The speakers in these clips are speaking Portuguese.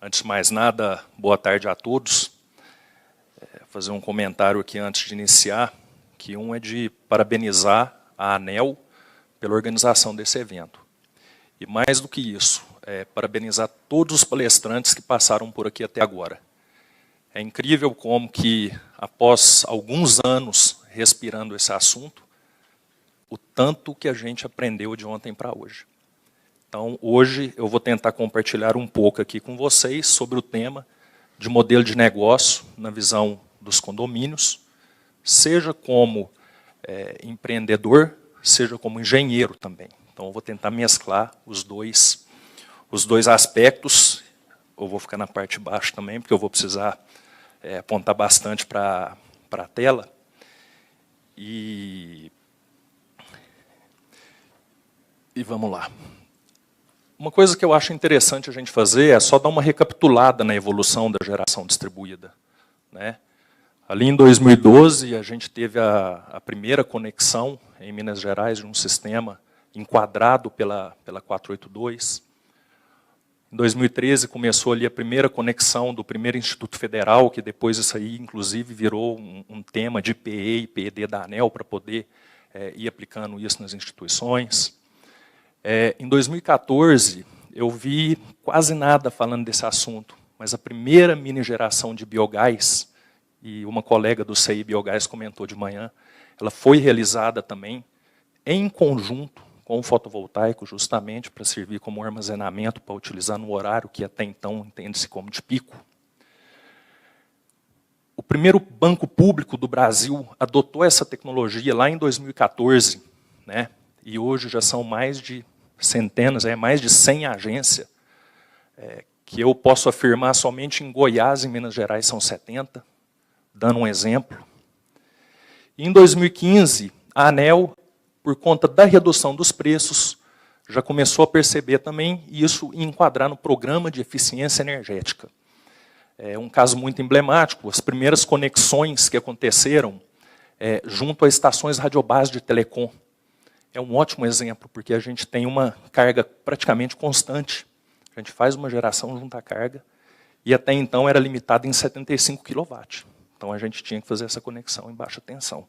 Antes de mais nada, boa tarde a todos. Fazer um comentário aqui antes de iniciar, que um é de parabenizar a ANEEL pela organização desse evento. E mais do que isso, parabenizar todos os palestrantes que passaram por aqui até agora. É incrível como que, após alguns anos respirando esse assunto, o tanto que a gente aprendeu de ontem para hoje. Então, hoje eu vou tentar compartilhar um pouco aqui com vocês sobre o tema de modelo de negócio na visão dos condomínios, seja como empreendedor, seja como engenheiro também. Então, eu vou tentar mesclar os dois aspectos. Eu vou ficar na parte de baixo também, porque eu vou precisar apontar bastante para a tela. E vamos lá. Uma coisa que eu acho interessante a gente fazer é só dar uma recapitulada na evolução da geração distribuída, né? Ali em 2012, a gente teve a primeira conexão em Minas Gerais de um sistema enquadrado pela 482. Em 2013, começou ali a primeira conexão do primeiro Instituto Federal, que depois isso aí, inclusive, virou um tema de PE e PED da ANEEL para poder ir aplicando isso nas instituições. Em 2014, eu vi quase nada falando desse assunto, mas a primeira mini geração de biogás, e uma colega do CI Biogás comentou de manhã, ela foi realizada também em conjunto com o fotovoltaico, justamente para servir como armazenamento, para utilizar no horário que até então entende-se como de pico. O primeiro banco público do Brasil adotou essa tecnologia lá em 2014, né? E hoje já são mais de centenas, mais de 100 agências, que eu posso afirmar somente em Goiás e Minas Gerais são 70, dando um exemplo. E em 2015, a ANEEL, por conta da redução dos preços, já começou a perceber também isso e enquadrar no programa de eficiência energética. É um caso muito emblemático, as primeiras conexões que aconteceram junto a estações radiobase de telecom. É um ótimo exemplo, porque a gente tem uma carga praticamente constante. A gente faz uma geração junto à carga, e até então era limitada em 75 kW. Então a gente tinha que fazer essa conexão em baixa tensão.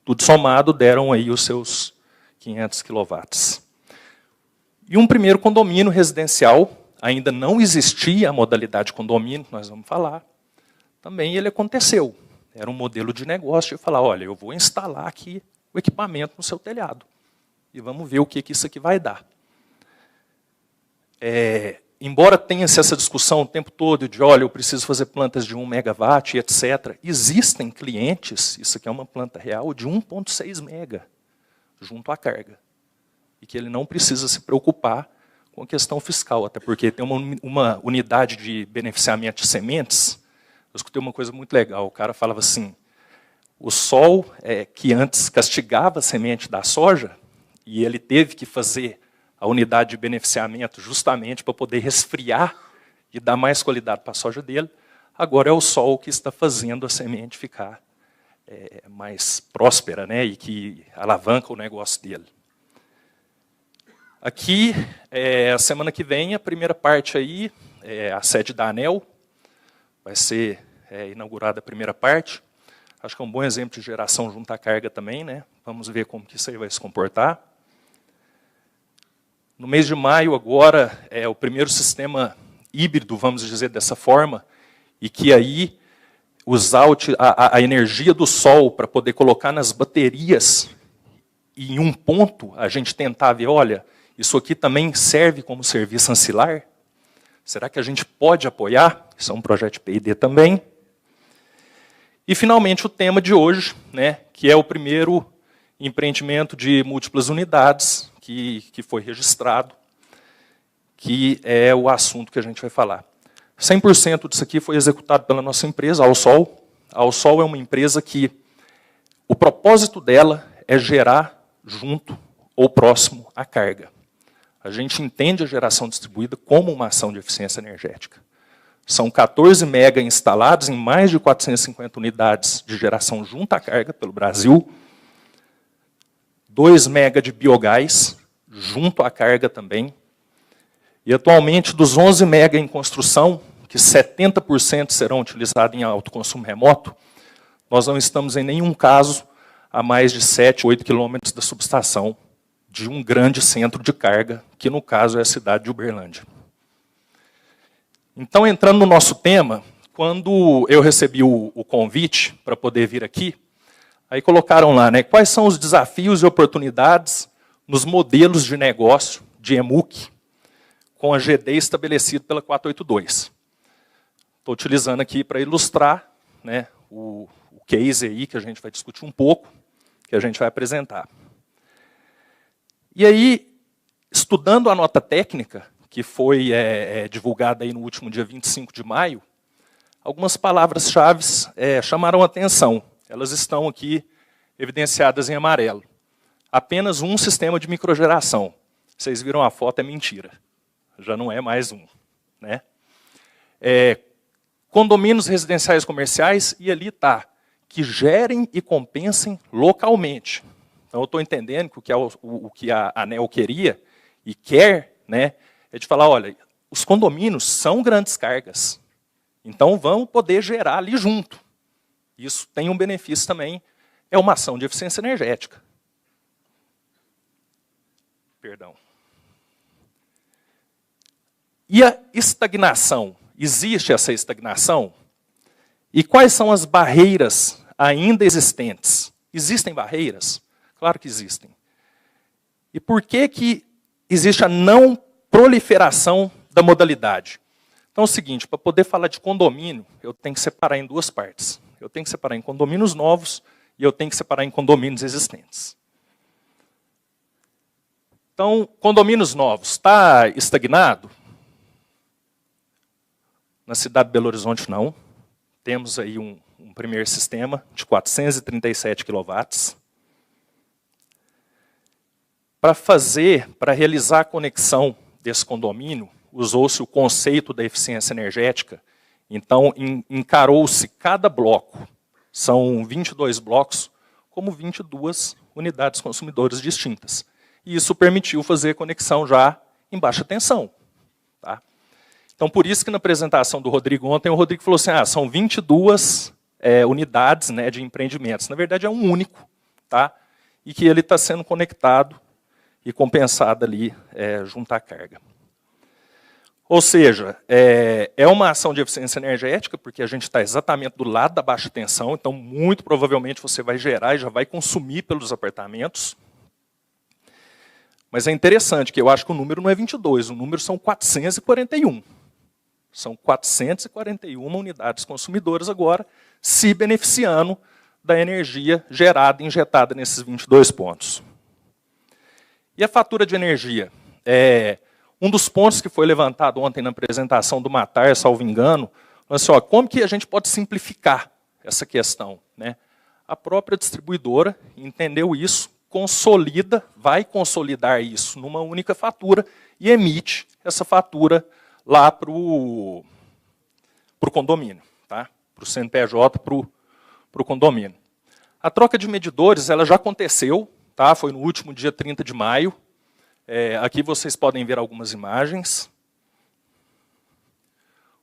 Tudo somado deram aí os seus 500 kW. E um primeiro condomínio residencial, ainda não existia a modalidade condomínio, que nós vamos falar, também ele aconteceu. Era um modelo de negócio de falar, olha, eu vou instalar aqui o equipamento no seu telhado. E vamos ver o que isso aqui vai dar. Embora tenha-se essa discussão o tempo todo de, olha, eu preciso fazer plantas de 1 megawatt, etc., existem clientes, isso aqui é uma planta real, de 1,6 mega, junto à carga. E que ele não precisa se preocupar com a questão fiscal, até porque tem uma unidade de beneficiamento de sementes. Eu escutei uma coisa muito legal, o cara falava assim, o sol que antes castigava a semente da soja, e ele teve que fazer a unidade de beneficiamento justamente para poder resfriar e dar mais qualidade para a soja dele, agora é o sol que está fazendo a semente ficar mais próspera, né, e que alavanca o negócio dele. Aqui, a semana que vem, a primeira parte aí, a sede da ANEEL, vai ser inaugurada a primeira parte. Acho que é um bom exemplo de geração junto à carga também, né? Vamos ver como que isso aí vai se comportar. No mês de maio, agora, é o primeiro sistema híbrido, vamos dizer dessa forma, e que aí usar a energia do sol para poder colocar nas baterias, e em um ponto a gente tentar ver, olha, isso aqui também serve como serviço ancilar? Será que a gente pode apoiar? Isso é um projeto de P&D também. E, finalmente, o tema de hoje, né, que é o primeiro empreendimento de múltiplas unidades, que foi registrado, que é o assunto que a gente vai falar. 100% disso aqui foi executado pela nossa empresa, a Alsol. A Alsol é uma empresa que o propósito dela é gerar junto ou próximo à carga. A gente entende a geração distribuída como uma ação de eficiência energética. São 14 mega instalados em mais de 450 unidades de geração junto à carga pelo Brasil, 2 mega de biogás, junto à carga também. E atualmente, dos 11 mega em construção, que 70% serão utilizados em alto consumo remoto, nós não estamos em nenhum caso a mais de 7, 8 quilômetros da subestação de um grande centro de carga, que no caso é a cidade de Uberlândia. Então, entrando no nosso tema, quando eu recebi o convite para poder vir aqui, aí colocaram lá, né, quais são os desafios e oportunidades nos modelos de negócio de EMUC com a GD estabelecido pela 482. Estou utilizando aqui para ilustrar, né, o case aí que a gente vai discutir um pouco, que a gente vai apresentar. E aí, estudando a nota técnica, que foi divulgada aí no último dia 25 de maio, algumas palavras-chave chamaram a atenção. Elas estão aqui evidenciadas em amarelo. Apenas um sistema de microgeração. Vocês viram a foto, é mentira. Já não é mais um, né? Condomínios residenciais comerciais, e ali está, que gerem e compensem localmente. Então, eu estou entendendo que o que a ANEEL queria e quer, né, é de falar, olha, os condomínios são grandes cargas, então vão poder gerar ali junto. Isso tem um benefício também, é uma ação de eficiência energética. Perdão. E a estagnação? Existe essa estagnação? E quais são as barreiras ainda existentes? Existem barreiras? Claro que existem. E por que existe a não proliferação da modalidade? Então é o seguinte, para poder falar de condomínio, eu tenho que separar em duas partes. Eu tenho que separar em condomínios novos e eu tenho que separar em condomínios existentes. Então, condomínios novos, está estagnado? Na cidade de Belo Horizonte, não. Temos aí um primeiro sistema de 437 kW. Para realizar a conexão desse condomínio, usou-se o conceito da eficiência energética. Então, encarou-se cada bloco, são 22 blocos, como 22 unidades consumidoras distintas. E isso permitiu fazer a conexão já em baixa tensão. Tá? Então, por isso que na apresentação do Rodrigo ontem, o Rodrigo falou assim, são 22 unidades, né, de empreendimentos. Na verdade, é um único, tá? E que ele está sendo conectado e compensado ali junto à carga. Ou seja, é uma ação de eficiência energética, porque a gente está exatamente do lado da baixa tensão, então muito provavelmente você vai gerar e já vai consumir pelos apartamentos. Mas é interessante que eu acho que o número não é 22, o número são 441. São 441 unidades consumidoras agora, se beneficiando da energia gerada e injetada nesses 22 pontos. E a fatura de energia? Um dos pontos que foi levantado ontem na apresentação do Matar, salvo engano, assim, como que a gente pode simplificar essa questão? Né? A própria distribuidora entendeu isso, vai consolidar isso numa única fatura e emite essa fatura lá para o condomínio, tá? Para o CNPJ, para o condomínio. A troca de medidores ela já aconteceu, tá? Foi no último dia 30 de maio. Aqui vocês podem ver algumas imagens.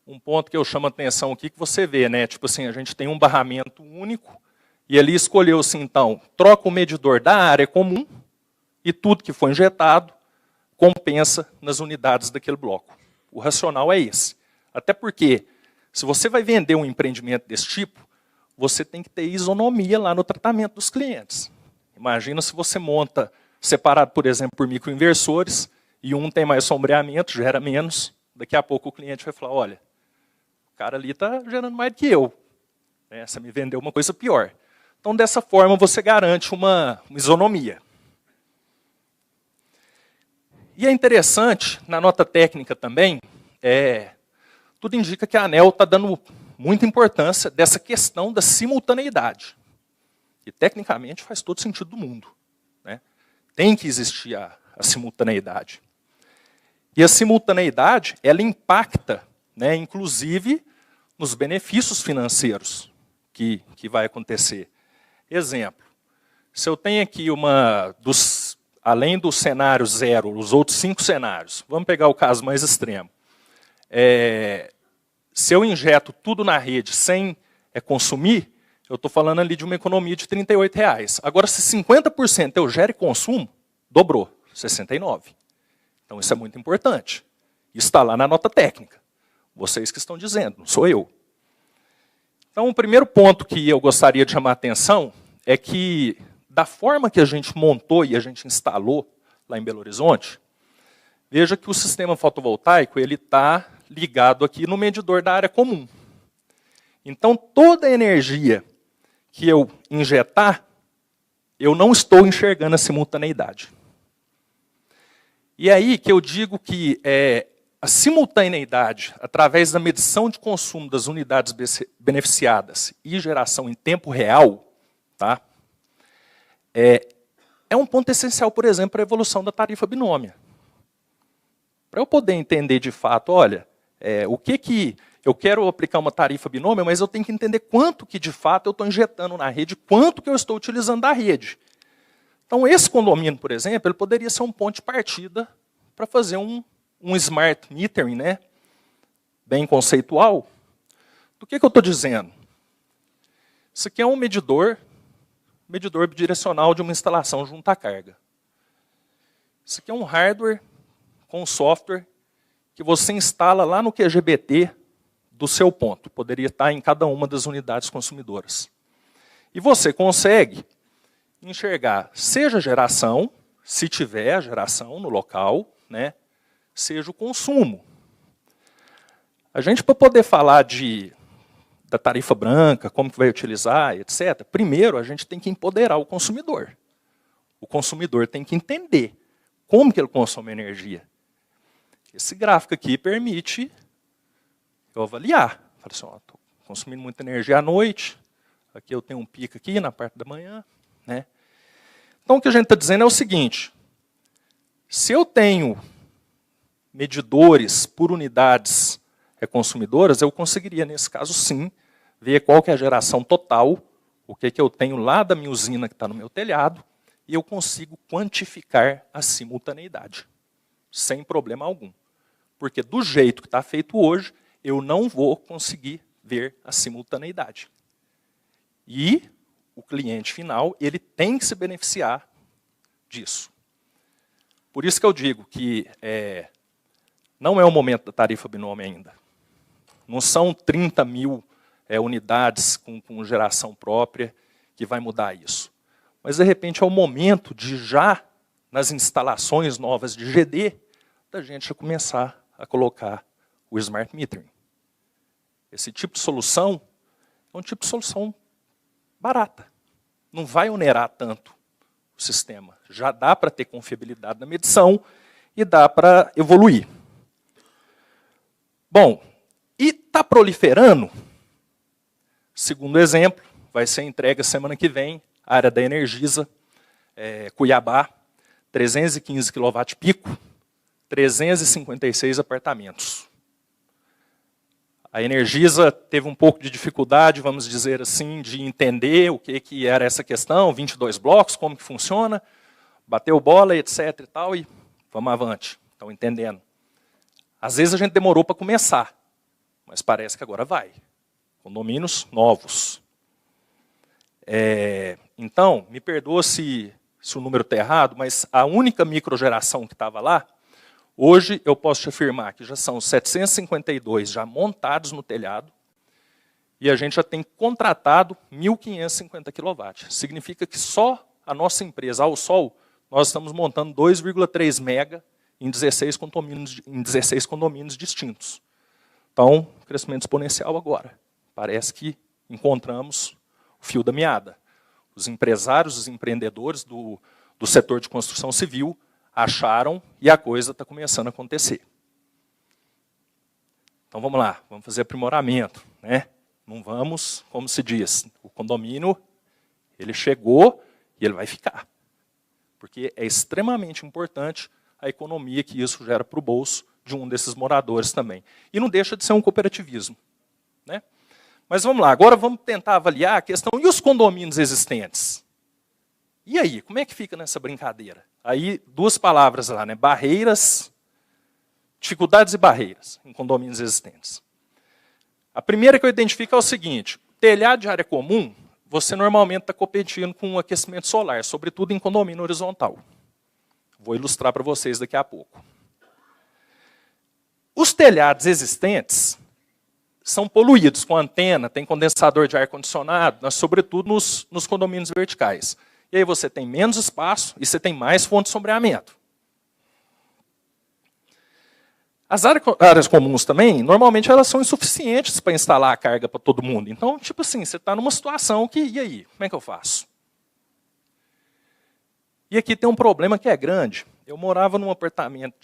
Um ponto que eu chamo a atenção aqui, que você vê, né? Tipo assim, a gente tem um barramento único, e ali escolheu-se, então, troca o medidor da área comum, e tudo que foi injetado compensa nas unidades daquele bloco. O racional é esse. Até porque, se você vai vender um empreendimento desse tipo, você tem que ter isonomia lá no tratamento dos clientes. Imagina se você monta separado, por exemplo, por microinversores, e um tem mais sombreamento, gera menos, daqui a pouco o cliente vai falar, olha, o cara ali está gerando mais do que eu. Você me vendeu uma coisa pior. Então, dessa forma, você garante uma isonomia. E é interessante, na nota técnica também, tudo indica que a ANEEL está dando muita importância dessa questão da simultaneidade. E, tecnicamente, faz todo sentido do mundo. Né? Tem que existir a simultaneidade. E a simultaneidade, ela impacta, né, inclusive, nos benefícios financeiros que vai acontecer. Exemplo, se eu tenho aqui além do cenário 0, os outros 5 cenários, vamos pegar o caso mais extremo. se eu injeto tudo na rede sem consumir, eu estou falando ali de uma economia de R$ 38,00. Agora, se 50% eu gero e consumo, dobrou, 69. Então, isso é muito importante. Isso está lá na nota técnica. Vocês que estão dizendo, não sou eu. Então, o primeiro ponto que eu gostaria de chamar a atenção é que, da forma que a gente montou e a gente instalou lá em Belo Horizonte, veja que o sistema fotovoltaico está ligado aqui no medidor da área comum. Então, toda a energia que eu injetar, eu não estou enxergando a simultaneidade. E aí que eu digo que a simultaneidade, através da medição de consumo das unidades beneficiadas e geração em tempo real, tá, é um ponto essencial, por exemplo, para a evolução da tarifa binômia. Para eu poder entender de fato, olha, o que eu quero aplicar uma tarifa binômia, mas eu tenho que entender quanto que de fato eu estou injetando na rede, quanto que eu estou utilizando da rede. Então, esse condomínio, por exemplo, ele poderia ser um ponto de partida para fazer um smart metering, né, bem conceitual. Do que eu estou dizendo? Isso aqui é um medidor bidirecional de uma instalação junto à carga. Isso aqui é um hardware com software que você instala lá no QGBT do seu ponto. Poderia estar em cada uma das unidades consumidoras. E você consegue enxergar, seja geração, se tiver a geração no local, né, seja o consumo. A gente, para poder falar da tarifa branca, como que vai utilizar, etc., primeiro a gente tem que empoderar o consumidor. O consumidor tem que entender como que ele consome energia. Esse gráfico aqui permite eu avaliar. Falo assim, estou consumindo muita energia à noite, aqui eu tenho um pico aqui na parte da manhã. Né? Então, o que a gente está dizendo é o seguinte, se eu tenho medidores por unidades consumidoras, eu conseguiria, nesse caso, sim, ver qual que é a geração total, o que eu tenho lá da minha usina que está no meu telhado, e eu consigo quantificar a simultaneidade, sem problema algum. Porque do jeito que está feito hoje, eu não vou conseguir ver a simultaneidade. E o cliente final, ele tem que se beneficiar disso. Por isso que eu digo que não é o momento da tarifa binômia ainda. Não são 30 mil unidades com geração própria que vai mudar isso. Mas, de repente, é o momento de já, nas instalações novas de GD, da gente começar a colocar o Smart Metering. Esse tipo de solução é um tipo de solução barata. Não vai onerar tanto o sistema. Já dá para ter confiabilidade na medição e dá para evoluir. Bom, e está proliferando, segundo exemplo, vai ser entregue semana que vem, área da Energisa, Cuiabá, 315 kW pico, 356 apartamentos. A Energisa teve um pouco de dificuldade, vamos dizer assim, de entender o que era essa questão, 22 blocos, como que funciona, bateu bola, etc. e tal, e vamos avante, estão entendendo. Às vezes a gente demorou para começar, mas parece que agora vai. Condomínios novos. Então, me perdoa se o número está errado, mas a única microgeração que estava lá, hoje eu posso te afirmar que já são 752 já montados no telhado, e a gente já tem contratado 1.550 kW. Significa que só a nossa empresa, ao Sol, nós estamos montando 2,3 mega em 16 condomínios distintos. Então, crescimento exponencial agora. Parece que encontramos o fio da meada. Os empresários, os empreendedores do setor de construção civil acharam e a coisa está começando a acontecer. Então vamos lá, vamos fazer aprimoramento. Né? Não vamos, como se diz, o condomínio, ele chegou e ele vai ficar. Porque é extremamente importante a economia que isso gera para o bolso de um desses moradores também. E não deixa de ser um cooperativismo. Né? Mas vamos lá, agora vamos tentar avaliar a questão, e os condomínios existentes? E aí, como é que fica nessa brincadeira? Aí, duas palavras lá, né? Barreiras, dificuldades e barreiras em condomínios existentes. A primeira que eu identifico é o seguinte: telhado de área comum, você normalmente está competindo com aquecimento solar, sobretudo em condomínio horizontal. Vou ilustrar para vocês daqui a pouco. Os telhados existentes são poluídos com antena, tem condensador de ar-condicionado, sobretudo nos condomínios verticais. E aí você tem menos espaço e você tem mais fonte de sombreamento. As áreas comuns também, normalmente elas são insuficientes para instalar a carga para todo mundo. Então, tipo assim, você está numa situação que, e aí, como é que eu faço? E aqui tem um problema que é grande. Eu morava num apartamento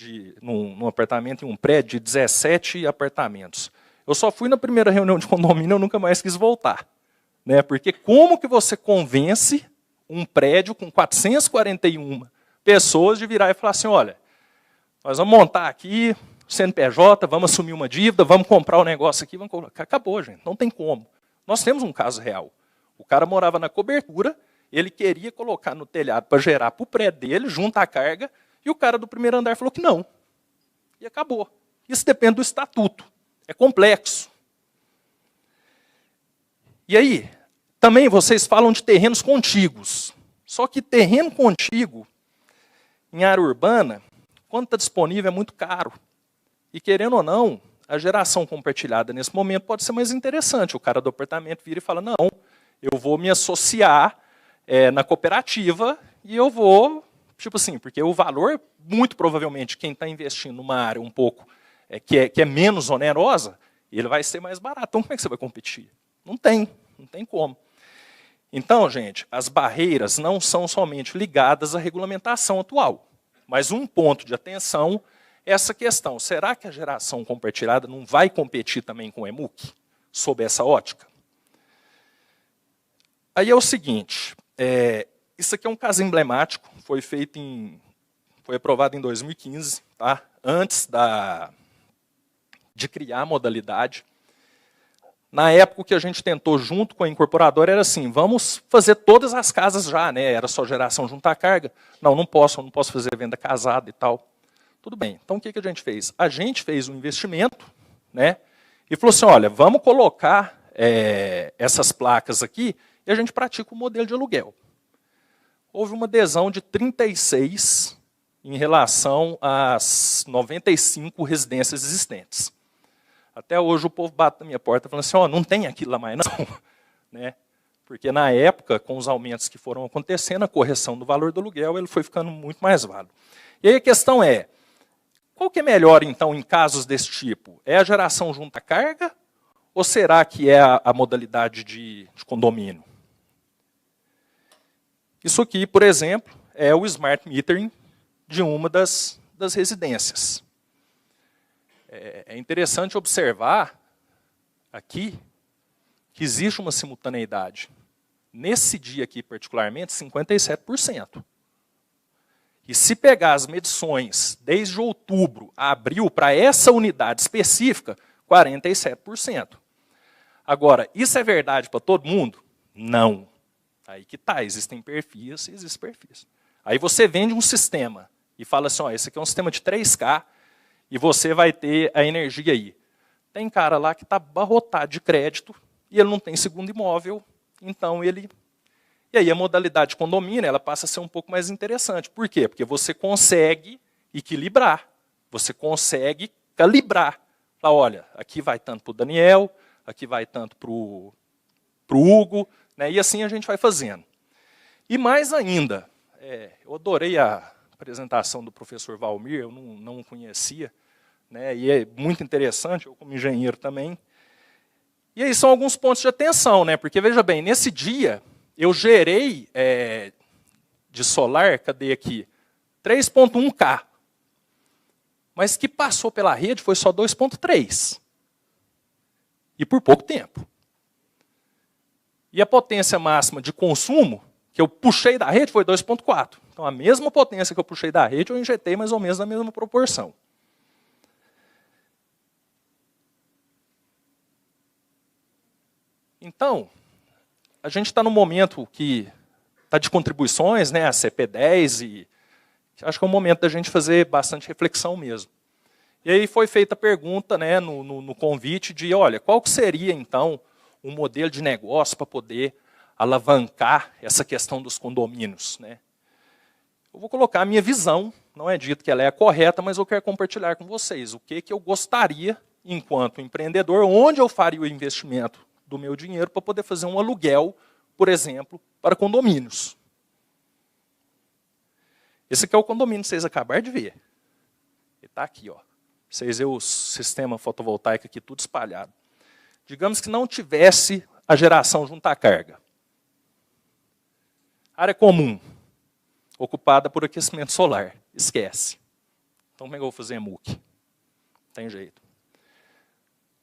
em um prédio de 17 apartamentos. Eu só fui na primeira reunião de condomínio, eu nunca mais quis voltar. Né? Porque como que você convence um prédio com 441 pessoas de virar e falar assim, olha, nós vamos montar aqui CNPJ, vamos assumir uma dívida, vamos comprar o negócio aqui, vamos colocar. Acabou, gente, não tem como. Nós temos um caso real. O cara morava na cobertura, ele queria colocar no telhado para gerar para o prédio dele, junto à carga, e o cara do primeiro andar falou que não. E acabou. Isso depende do estatuto. É complexo. E aí, também vocês falam de terrenos contíguos. Só que terreno contíguo, em área urbana, quando está disponível, é muito caro. E querendo ou não, a geração compartilhada nesse momento pode ser mais interessante. O cara do apartamento vira e fala, não, eu vou me associar na cooperativa e eu vou, tipo assim, porque o valor, muito provavelmente, quem está investindo numa área um pouco, que é menos onerosa, ele vai ser mais barato. Então como é que você vai competir? Não tem como. Então, gente, as barreiras não são somente ligadas à regulamentação atual, mas um ponto de atenção é essa questão. Será que a geração compartilhada não vai competir também com o EMUC, sob essa ótica? Aí é o seguinte, isso aqui é um caso emblemático, foi aprovado em 2015, tá? Antes de criar a modalidade. Na época, o que a gente tentou junto com a incorporadora era assim, vamos fazer todas as casas já, né? Era só geração junto à carga. Não posso fazer venda casada e tal. Tudo bem, então o que a gente fez? A gente fez um investimento, né? E falou assim, olha, vamos colocar essas placas aqui e a gente pratica o modelo de aluguel. Houve uma adesão de 36 em relação às 95 residências existentes. Até hoje o povo bate na minha porta falando assim, não tem aquilo lá mais não. Né? Porque na época, com os aumentos que foram acontecendo, a correção do valor do aluguel ele foi ficando muito mais válido. E aí a questão é, qual que é melhor então em casos desse tipo? É a geração junto à carga ou será que é a modalidade de condomínio? Isso aqui, por exemplo, é o smart metering de uma das residências. É interessante observar aqui que existe uma simultaneidade. Nesse dia aqui, particularmente, 57%. E se pegar as medições desde outubro a abril para essa unidade específica, 47%. Agora, isso é verdade para todo mundo? Não. Aí que está, existem perfis e existem perfis. Aí você vende um sistema e fala assim, esse aqui é um sistema de 3K e você vai ter a energia aí. Tem cara lá que está abarrotado de crédito e ele não tem segundo imóvel, então ele... E aí a modalidade de condomínio ela passa a ser um pouco mais interessante. Por quê? Porque você consegue equilibrar, você consegue calibrar. Fala, olha, aqui vai tanto para o Daniel, aqui vai tanto para o Hugo, né? E assim a gente vai fazendo. E mais ainda, eu adorei a apresentação do professor Valmir, eu não o conhecia, né? E é muito interessante, eu como engenheiro também. E aí são alguns pontos de atenção, né? Porque veja bem, nesse dia eu gerei de solar, cadê aqui? 3,1K. Mas que passou pela rede foi só 2,3. E por pouco tempo. E a potência máxima de consumo que eu puxei da rede foi 2,4. Então a mesma potência que eu puxei da rede eu injetei mais ou menos na mesma proporção. Então, a gente está num momento que está de contribuições, né, a CP10, e acho que é o momento da gente fazer bastante reflexão mesmo. E aí foi feita a pergunta, né, no convite de, olha, qual que seria, então, um modelo de negócio para poder alavancar essa questão dos condomínios, né? Eu vou colocar a minha visão, não é dito que ela é a correta, mas eu quero compartilhar com vocês o que eu gostaria, enquanto empreendedor, onde eu faria o investimento do meu dinheiro para poder fazer um aluguel, por exemplo, para condomínios. Esse aqui é o condomínio que vocês acabaram de ver. Ele está aqui, ó. Vocês veem o sistema fotovoltaico aqui tudo espalhado. Digamos que não tivesse a geração junto à carga. Área comum, ocupada por aquecimento solar. Esquece. Então, como é que eu vou fazer MUC? Não tem jeito.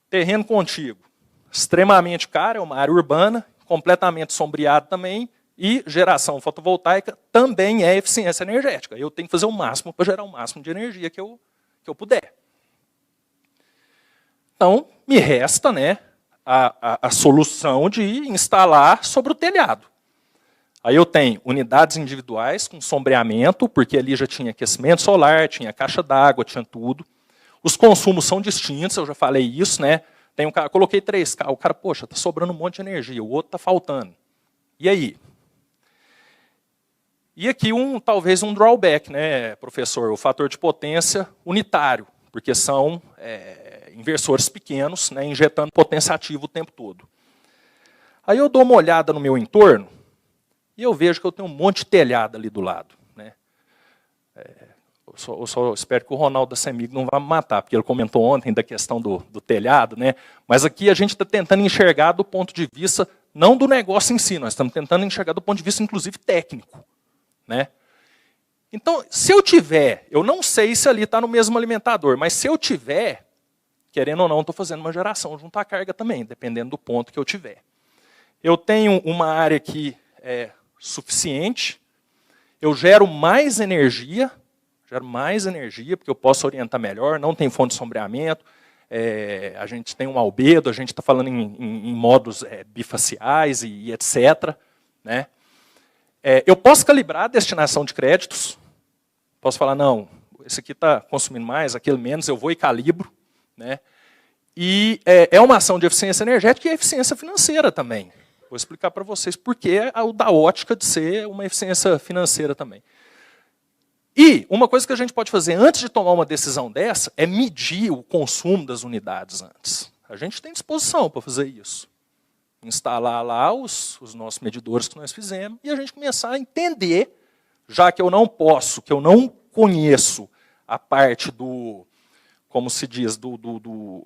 Terreno contíguo. Extremamente caro, é uma área urbana, completamente sombreado também, e geração fotovoltaica também é eficiência energética. Eu tenho que fazer o máximo para gerar o máximo de energia que eu puder. Então, me resta, né, a solução de instalar sobre o telhado. Aí eu tenho unidades individuais com sombreamento, porque ali já tinha aquecimento solar, tinha caixa d'água, tinha tudo. Os consumos são distintos, eu já falei isso, né? Tem um cara, coloquei 3K, o cara, poxa, está sobrando um monte de energia, o outro está faltando. E aí? E aqui talvez um drawback, né, professor? O fator de potência unitário, porque são inversores pequenos, né, injetando potência ativa o tempo todo. Aí eu dou uma olhada no meu entorno e eu vejo que eu tenho um monte de telhado ali do lado, né? Eu só espero que o Ronaldo da CEMIG não vá me matar, porque ele comentou ontem da questão do telhado, né? Mas aqui a gente está tentando enxergar do ponto de vista, não do negócio em si, nós estamos tentando enxergar do ponto de vista, inclusive, técnico, né? Então, se eu tiver, eu não sei se ali está no mesmo alimentador, mas se eu tiver, querendo ou não, estou fazendo uma geração junto à carga também, dependendo do ponto que eu tiver. Eu tenho uma área aqui suficiente, eu gero mais energia, porque eu posso orientar melhor, não tem fonte de sombreamento, a gente tem um albedo, a gente está falando em modos bifaciais e etc. Né? Eu posso calibrar a destinação de créditos, posso falar, não, esse aqui está consumindo mais, aquele menos, eu vou e calibro. Né? E é uma ação de eficiência energética e eficiência financeira também. Vou explicar para vocês por que da ótica de ser uma eficiência financeira também. E uma coisa que a gente pode fazer antes de tomar uma decisão dessa é medir o consumo das unidades antes. A gente tem disposição para fazer isso. Instalar lá os nossos medidores que nós fizemos e a gente começar a entender, já que eu não posso, que eu não conheço a parte do, como se diz, do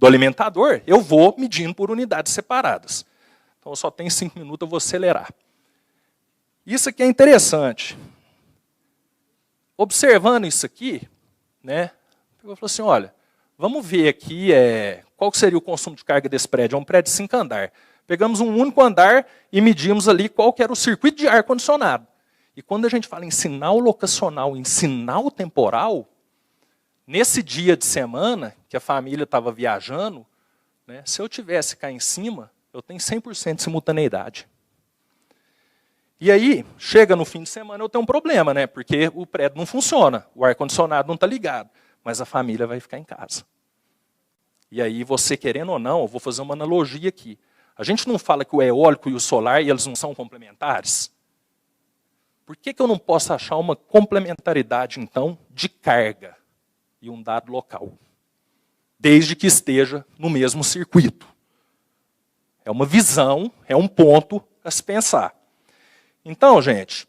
alimentador, eu vou medindo por unidades separadas. Então, eu só tenho 5 minutos, eu vou acelerar. Isso aqui é interessante. Observando isso aqui, né, eu falo assim, olha, vamos ver aqui qual seria o consumo de carga desse prédio. É um prédio de 5 andares. Pegamos um único andar e medimos ali qual que era o circuito de ar-condicionado. E quando a gente fala em sinal locacional, em sinal temporal, nesse dia de semana que a família estava viajando, né, se eu tivesse cá em cima, eu tenho 100% de simultaneidade. E aí, chega no fim de semana, eu tenho um problema, né? Porque o prédio não funciona, o ar-condicionado não está ligado, mas a família vai ficar em casa. E aí, você querendo ou não, eu vou fazer uma analogia aqui. A gente não fala que o eólico e o solar, eles não são complementares? Por que eu não posso achar uma complementaridade, então, de carga e um dado local? Desde que esteja no mesmo circuito. É uma visão, é um ponto a se pensar. Então, gente,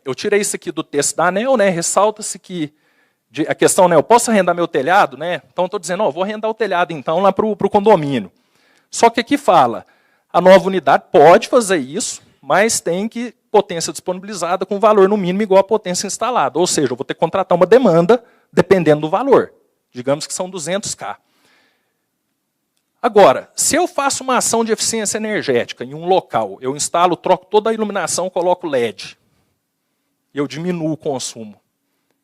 eu tirei isso aqui do texto da ANEEL, né? Ressalta-se que a questão, né? Eu posso arrendar meu telhado, né? Então, estou dizendo, ó, vou arrendar o telhado, então, lá para o condomínio. Só que aqui fala, a nova unidade pode fazer isso, mas tem que potência disponibilizada com valor no mínimo igual à potência instalada. Ou seja, eu vou ter que contratar uma demanda dependendo do valor. Digamos que são 200K. Agora, se eu faço uma ação de eficiência energética em um local, eu instalo, troco toda a iluminação, coloco LED, e eu diminuo o consumo,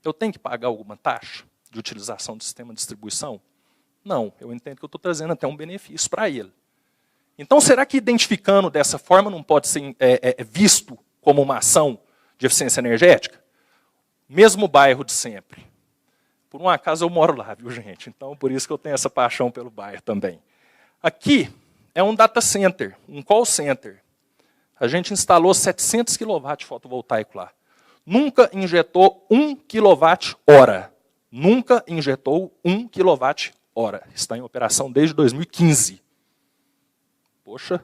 eu tenho que pagar alguma taxa de utilização do sistema de distribuição? Não, eu entendo que eu estou trazendo até um benefício para ele. Então, será que identificando dessa forma não pode ser visto como uma ação de eficiência energética? Mesmo bairro de sempre. Por um acaso eu moro lá, viu, gente? Então, por isso que eu tenho essa paixão pelo bairro também. Aqui é um data center, um call center. A gente instalou 700 kW de fotovoltaico lá. Nunca injetou 1 kWh. Nunca injetou 1 kWh. Está em operação desde 2015. Poxa.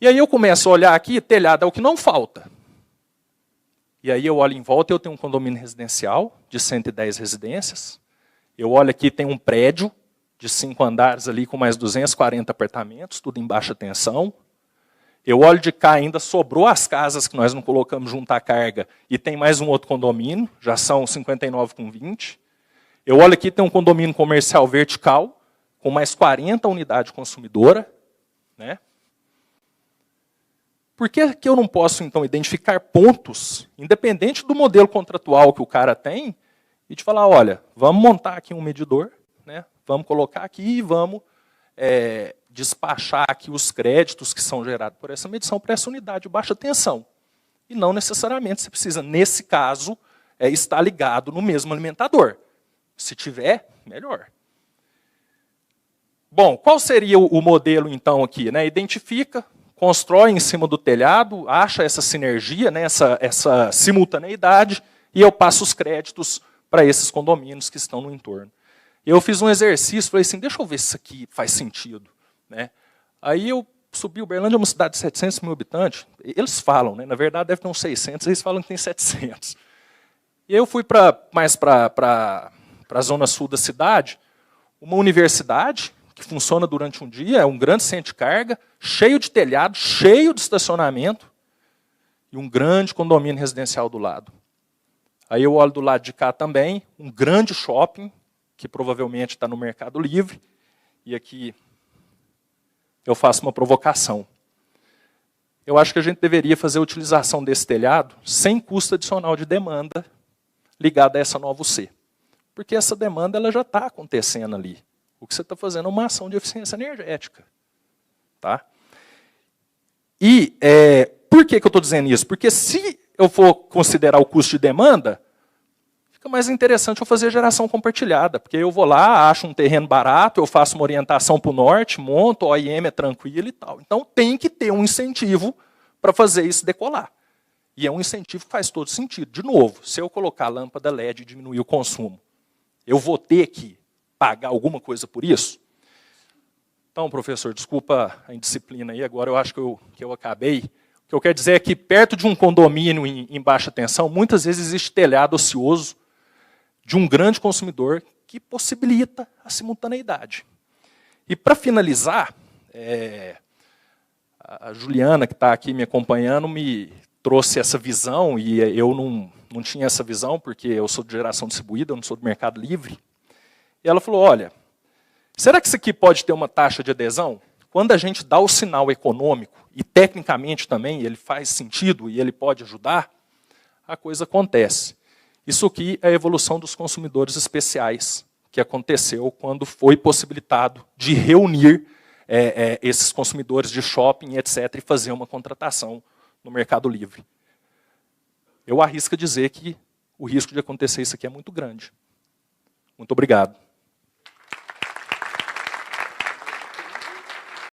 E aí eu começo a olhar aqui, telhado é o que não falta. E aí eu olho em volta, eu tenho um condomínio residencial de 110 residências. Eu olho aqui, tem um prédio de 5 andares ali com mais 240 apartamentos, tudo em baixa tensão. Eu olho de cá, ainda sobrou as casas que nós não colocamos junto à carga, e tem mais um outro condomínio, já são 59 com 20. Eu olho aqui, tem um condomínio comercial vertical, com mais 40 unidades consumidora. Né? Por que eu não posso, então, identificar pontos, independente do modelo contratual que o cara tem, e te falar, olha, vamos montar aqui um medidor, né? Vamos colocar aqui e vamos despachar aqui os créditos que são gerados por essa medição para essa unidade de baixa tensão. E não necessariamente você precisa, nesse caso, estar ligado no mesmo alimentador. Se tiver, melhor. Bom, qual seria o modelo, então, aqui? Né? Identifica, constrói em cima do telhado, acha essa sinergia, né? essa simultaneidade, e eu passo os créditos para esses condomínios que estão no entorno. Eu fiz um exercício, falei assim, deixa eu ver se isso aqui faz sentido. Né? Aí eu subi, Uberlândia é uma cidade de 700 mil habitantes, eles falam, né? Na verdade deve ter uns 600, eles falam que tem 700. E eu fui mais para a zona sul da cidade, uma universidade que funciona durante um dia, é um grande centro de carga, cheio de telhado, cheio de estacionamento, e um grande condomínio residencial do lado. Aí eu olho do lado de cá também, um grande shopping, que provavelmente está no Mercado Livre, e aqui eu faço uma provocação. Eu acho que a gente deveria fazer a utilização desse telhado sem custo adicional de demanda ligada a essa nova UC. Porque essa demanda ela já está acontecendo ali. O que você está fazendo é uma ação de eficiência energética. Tá? E por que eu estou dizendo isso? Porque se eu for considerar o custo de demanda, fica mais interessante eu fazer geração compartilhada, porque eu vou lá, acho um terreno barato, eu faço uma orientação para o norte, monto, o OIM é tranquilo e tal. Então tem que ter um incentivo para fazer isso decolar. E é um incentivo que faz todo sentido. De novo, se eu colocar a lâmpada LED e diminuir o consumo, eu vou ter que pagar alguma coisa por isso? Então, professor, desculpa a indisciplina aí, agora eu acho que eu acabei. O que eu quero dizer é que perto de um condomínio em baixa tensão, muitas vezes existe telhado ocioso de um grande consumidor que possibilita a simultaneidade. E para finalizar, a Juliana, que está aqui me acompanhando, me trouxe essa visão, e eu não tinha essa visão, porque eu sou de geração distribuída, eu não sou do Mercado Livre. E ela falou, olha, será que isso aqui pode ter uma taxa de adesão? Quando a gente dá o sinal econômico, e tecnicamente também ele faz sentido e ele pode ajudar, a coisa acontece. Isso aqui é a evolução dos consumidores especiais, que aconteceu quando foi possibilitado de reunir esses consumidores de shopping, etc., e fazer uma contratação no Mercado Livre. Eu arrisco dizer que o risco de acontecer isso aqui é muito grande. Muito obrigado.